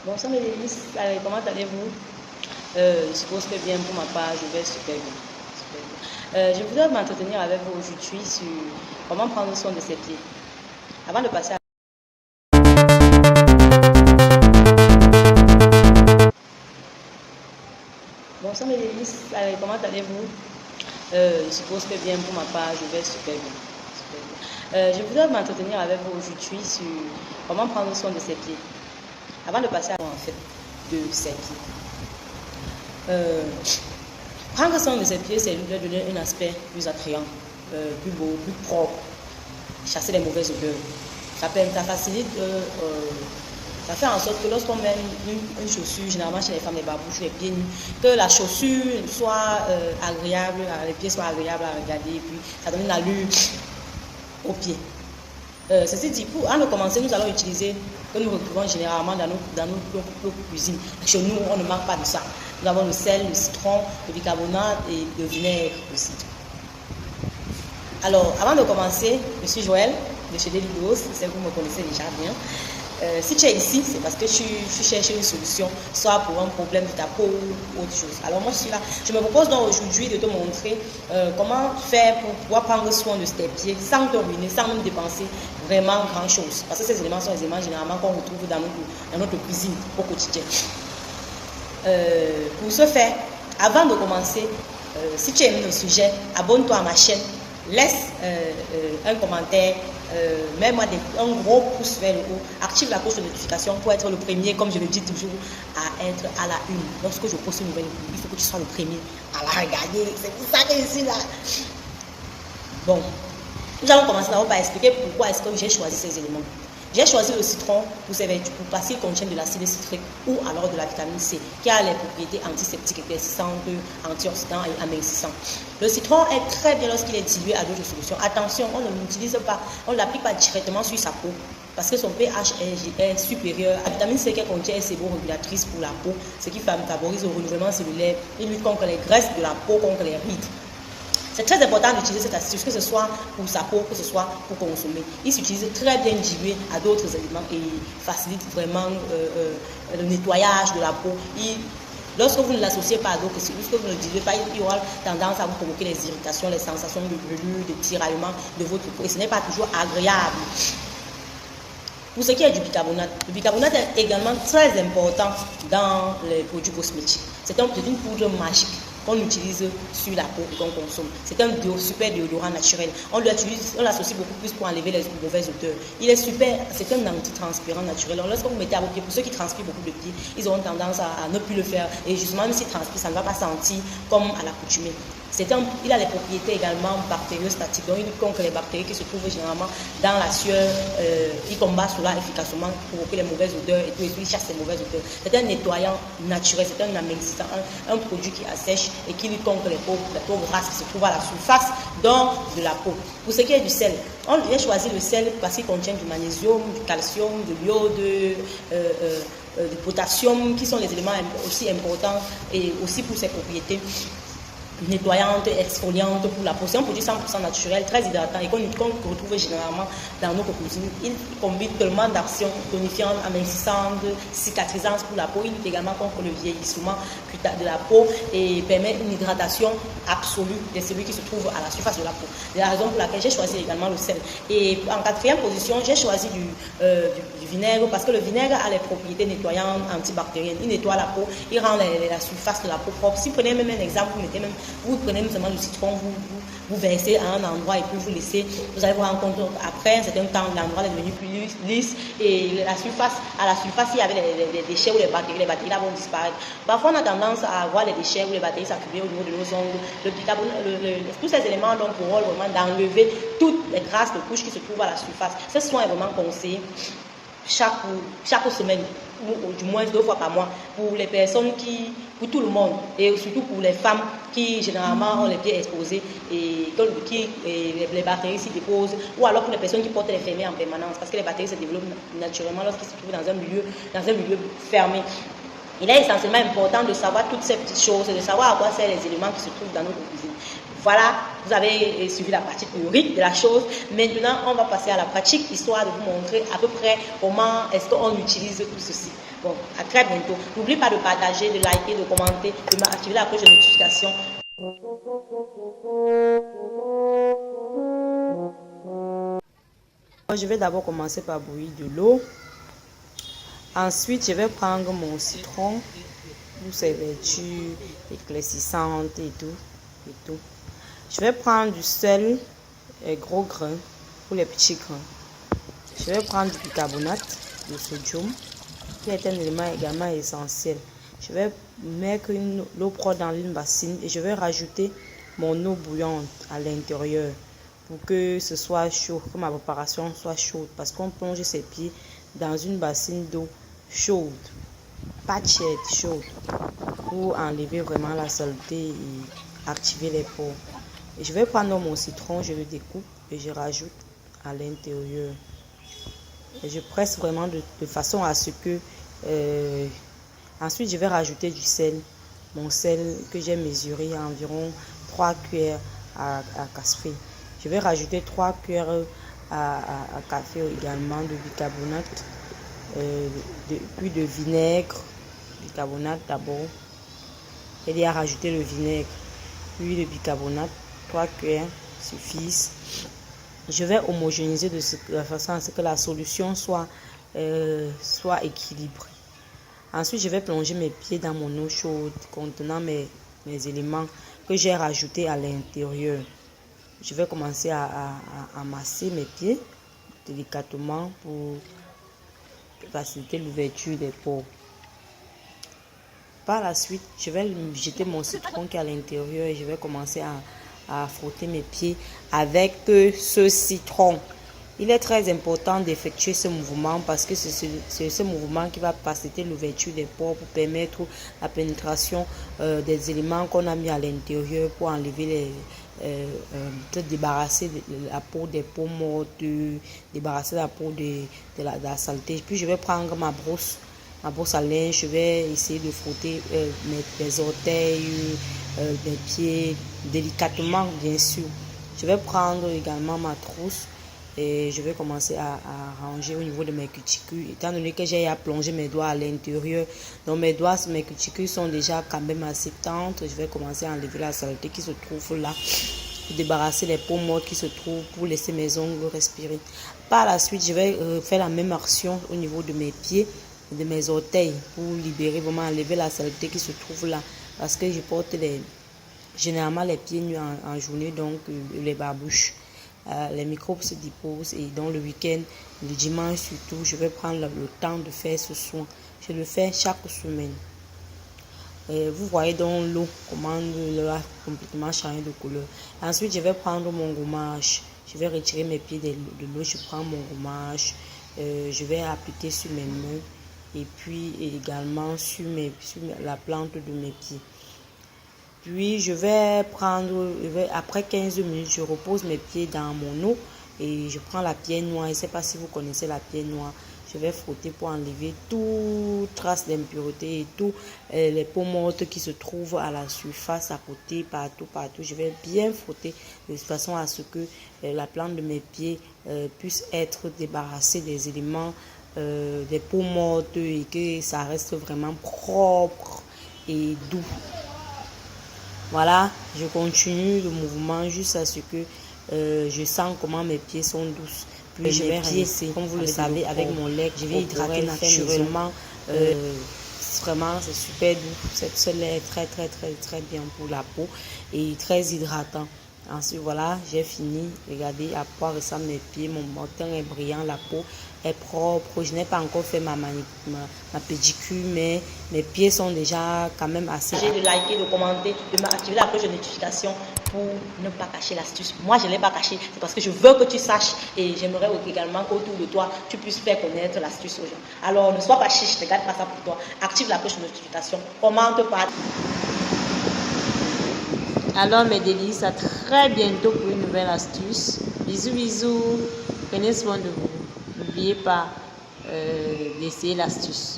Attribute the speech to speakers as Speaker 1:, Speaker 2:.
Speaker 1: Bonsoir Mélénis, comment allez-vous? Je suppose que bien pour ma part, je vais super bien. Je voudrais m'entretenir avec vous aujourd'hui sur comment prendre soin de ses pieds. Avant de passer à... Bonsoir Mélénis, comment allez-vous? Je suppose que bien pour ma part, je vais super bien. Je voudrais m'entretenir avec vous aujourd'hui sur comment prendre soin de ses pieds. Avant de passer à en fait de ses pieds. Prendre soin de ses pieds, c'est lui donner un aspect plus attrayant, plus beau, plus propre, chasser les mauvaises odeurs. Ça facilite, ça fait en sorte que lorsqu'on met une chaussure, généralement chez les femmes, les babouches, les pieds nus, que la chaussure soit agréable, les pieds soient agréables à regarder, et puis ça donne une allure aux pieds. Ceci dit, avant de commencer, nous allons utiliser, que nous retrouvons généralement dans nos cuisines. Chez nous, on ne manque pas de ça. Nous avons le sel, le citron, le bicarbonate et le vinaigre aussi. Alors, avant de commencer, je suis Joël de chez Delidos, c'est que vous me connaissez déjà bien. Si tu es ici, c'est parce que tu cherches une solution, soit pour un problème de ta peau ou autre chose. Alors moi, je suis là. Je me propose donc aujourd'hui de te montrer comment faire pour pouvoir prendre soin de tes pieds sans te ruiner, sans même dépenser vraiment grand chose. Parce que ces éléments sont les éléments généralement qu'on retrouve dans notre cuisine au quotidien. Pour ce faire, avant de commencer, si tu aimes le sujet, abonne-toi à ma chaîne, laisse un commentaire, mets-moi un gros pouce vers le haut, active la cloche de notification pour être le premier, comme je le dis toujours, à être à la une. Lorsque je poste une nouvelle vidéo, il faut que tu sois le premier à la regarder. C'est pour ça que je suis là. Bon, nous allons commencer d'abord par expliquer pourquoi est-ce que j'ai choisi ces éléments. J'ai choisi le citron parce qu'il contient de l'acide citrique ou alors de la vitamine C qui a les propriétés antiseptiques, épaississantes, antioxydants et amincissantes. Le citron est très bien lorsqu'il est dilué à d'autres solutions. Attention, on ne l'utilise pas, on ne l'applique pas directement sur sa peau parce que son pH est supérieur. La vitamine C qu'elle contient est séborégulatrice pour la peau, ce qui favorise le renouvellement cellulaire. Il lutte contre les graisses de la peau, contre les rides. C'est très important d'utiliser cette astuce, que ce soit pour sa peau, que ce soit pour consommer. Il s'utilise très bien dilué à d'autres éléments et facilite vraiment le nettoyage de la peau. Lorsque vous ne l'associez pas à d'autres, lorsque vous ne le diluez pas, il aura tendance à vous provoquer les irritations, les sensations de brûlure, de tiraillement de votre peau. Et ce n'est pas toujours agréable. Pour ce qui est du bicarbonate, le bicarbonate est également très important dans les produits cosmétiques. C'est une poudre magique qu'on utilise sur la peau et qu'on consomme. C'est un super déodorant naturel. On l'associe beaucoup plus pour enlever les mauvaises odeurs. Il est super, c'est un antitranspirant naturel. Alors, lorsque vous mettez à vos pieds, pour ceux qui transpirent beaucoup de pieds, ils auront tendance à ne plus le faire. Et justement, même s'ils transpirent, ça ne va pas sentir comme à l'accoutumée. Il a les propriétés également bactériostatiques, donc il lutte contre les bactéries qui se trouvent généralement dans la sueur. Il combat cela efficacement pour provoquer les mauvaises odeurs et tout, et puis il chasse les mauvaises odeurs. C'est un nettoyant naturel, c'est un amincissant, un produit qui assèche et qui lutte contre les peaux grasses qui se trouvent à la surface de la peau. Pour ce qui est du sel, j'ai choisi le sel parce qu'il contient du magnésium, du calcium, de l'iode, du potassium, qui sont les éléments aussi importants et aussi pour ses propriétés nettoyante, exfoliante pour la peau. C'est un produit 100% naturel, très hydratant et qu'on retrouve généralement dans nos cuisines. Il combine tellement d'actions tonifiantes, amincissantes, cicatrisantes pour la peau. Il lutte également contre le vieillissement de la peau et permet une hydratation absolue des cellules qui se trouvent à la surface de la peau. C'est la raison pour laquelle j'ai choisi également le sel. Et en quatrième position, j'ai choisi du vinaigre parce que le vinaigre a les propriétés nettoyantes, antibactériennes. Il nettoie la peau, il rend la surface de la peau propre. Si vous prenez même un exemple, vous prenez seulement du citron, vous versez à un endroit et puis vous laissez, vous allez vous rendre compte après un certain temps, l'endroit est devenu plus lisse et à la surface, il y avait les déchets ou les bactéries là vont disparaître. Parfois, on a tendance à avoir les déchets ou les bactéries s'accumuler au niveau de nos ongles. Tous ces éléments ont pour rôle vraiment d'enlever toutes les grasses de couches qui se trouvent à la surface. Ce soin est vraiment conseillé chaque semaine, ou du moins 2 fois par mois, pour les personnes pour tout le monde, et surtout pour les femmes qui généralement ont les pieds exposés et les bactéries s'y déposent, ou alors pour les personnes qui portent les fermés en permanence, parce que les bactéries se développent naturellement lorsqu'ils se trouvent dans un milieu fermé. Il est essentiellement important de savoir toutes ces petites choses, de savoir à quoi servent les éléments qui se trouvent dans notre cuisine. Voilà, vous avez suivi la partie théorique de la chose. Maintenant, on va passer à la pratique, histoire de vous montrer à peu près comment est-ce qu'on utilise tout ceci. Bon, à très bientôt. N'oubliez pas de partager, de liker, de commenter, de m'activer la cloche de notification. Je vais d'abord commencer par bouillir de l'eau. Ensuite, je vais prendre mon citron pour ses vertus éclaircissantes et tout. Je vais prendre du sel et gros grains pour les petits grains. Je vais prendre du bicarbonate de sodium, qui est un élément également essentiel. Je vais mettre l'eau propre dans une bassine et je vais rajouter mon eau bouillante à l'intérieur pour que ce soit chaud, que ma préparation soit chaude. Parce qu'on plonge ses pieds dans une bassine d'eau chaude, pas tiède, chaude, pour enlever vraiment la saleté et activer les pores. Et je vais prendre mon citron, je le découpe et je rajoute à l'intérieur. Et je presse vraiment de façon à ce que... ensuite, je vais rajouter du sel. Mon sel que j'ai mesuré à environ 3 cuillères à café. Je vais rajouter 3 cuillères à café également de bicarbonate, puis de vinaigre, bicarbonate d'abord. Et à rajouter le vinaigre, puis le bicarbonate, 3 cuillères suffisent. Je vais homogénéiser de façon à ce que la solution soit équilibrée. Ensuite, je vais plonger mes pieds dans mon eau chaude contenant mes éléments que j'ai rajoutés à l'intérieur. Je vais commencer à masser mes pieds délicatement pour faciliter l'ouverture des pores. Par la suite, je vais jeter mon citron qui est à l'intérieur et je vais commencer à frotter mes pieds avec ce citron. Il est très important d'effectuer ce mouvement parce que c'est ce mouvement qui va faciliter l'ouverture des pores pour permettre la pénétration des éléments qu'on a mis à l'intérieur pour enlever débarrasser la peau des peaux mortes, débarrasser la peau de la saleté. Puis je vais prendre ma brosse à linge, je vais essayer de frotter mes orteils, mes pieds délicatement bien sûr. Je vais prendre également ma trousse et je vais commencer à ranger au niveau de mes cuticules, étant donné que j'ai à plonger mes doigts à l'intérieur. Donc mes cuticules sont déjà quand même assez tendres. Je vais commencer à enlever la saleté qui se trouve là, pour débarrasser les peaux mortes qui se trouvent, pour laisser mes ongles respirer. Par la suite, je vais faire la même action au niveau de mes pieds, de mes orteils, pour libérer, vraiment enlever la saleté qui se trouve là, parce que je porte généralement les pieds nus en journée, donc les barbouches. Les microbes se déposent et dans le week-end, le dimanche surtout, je vais prendre le temps de faire ce soin. Je le fais chaque semaine. Vous voyez dans l'eau comment l'eau a complètement changé de couleur. Ensuite, je vais prendre mon gommage. Je vais retirer mes pieds de l'eau. Je prends mon gommage. Je vais appliquer sur mes mains et puis également sur la plante de mes pieds. Puis je vais après 15 minutes, je repose mes pieds dans mon eau et je prends la pierre noire. Je ne sais pas si vous connaissez la pierre noire. Je vais frotter pour enlever toute trace d'impureté et tout les peaux mortes qui se trouvent à la surface, à côté, partout. Je vais bien frotter de façon à ce que la plante de mes pieds puisse être débarrassée des éléments, des peaux mortes et que ça reste vraiment propre et doux. Voilà, je continue le mouvement jusqu'à ce que je sens comment mes pieds sont douces. Puis je vais rincer, comme vous le savez, avec mon lait. Je vais hydrater naturellement. Vraiment, c'est super doux. Ce lait est très bien pour la peau et très hydratant. Ensuite, voilà, j'ai fini. Regardez à quoi ressemblent mes pieds. Mon teint est brillant, la peau est propre. Je n'ai pas encore fait ma pédicure, mais mes pieds sont déjà quand même assez... De liker, de commenter, de m'activer la cloche de notification pour ne pas cacher l'astuce. Moi, je ne l'ai pas caché, c'est parce que je veux que tu saches et j'aimerais également qu'autour de toi, tu puisses faire connaître l'astuce aux gens. Alors, ne sois pas chiche, ne garde pas ça pour toi. Active la cloche de notification, commente pas. Alors mes délices, à très bientôt pour une nouvelle astuce. Bisous, prenez soin de vous. N'oubliez pas d'essayer l'astuce.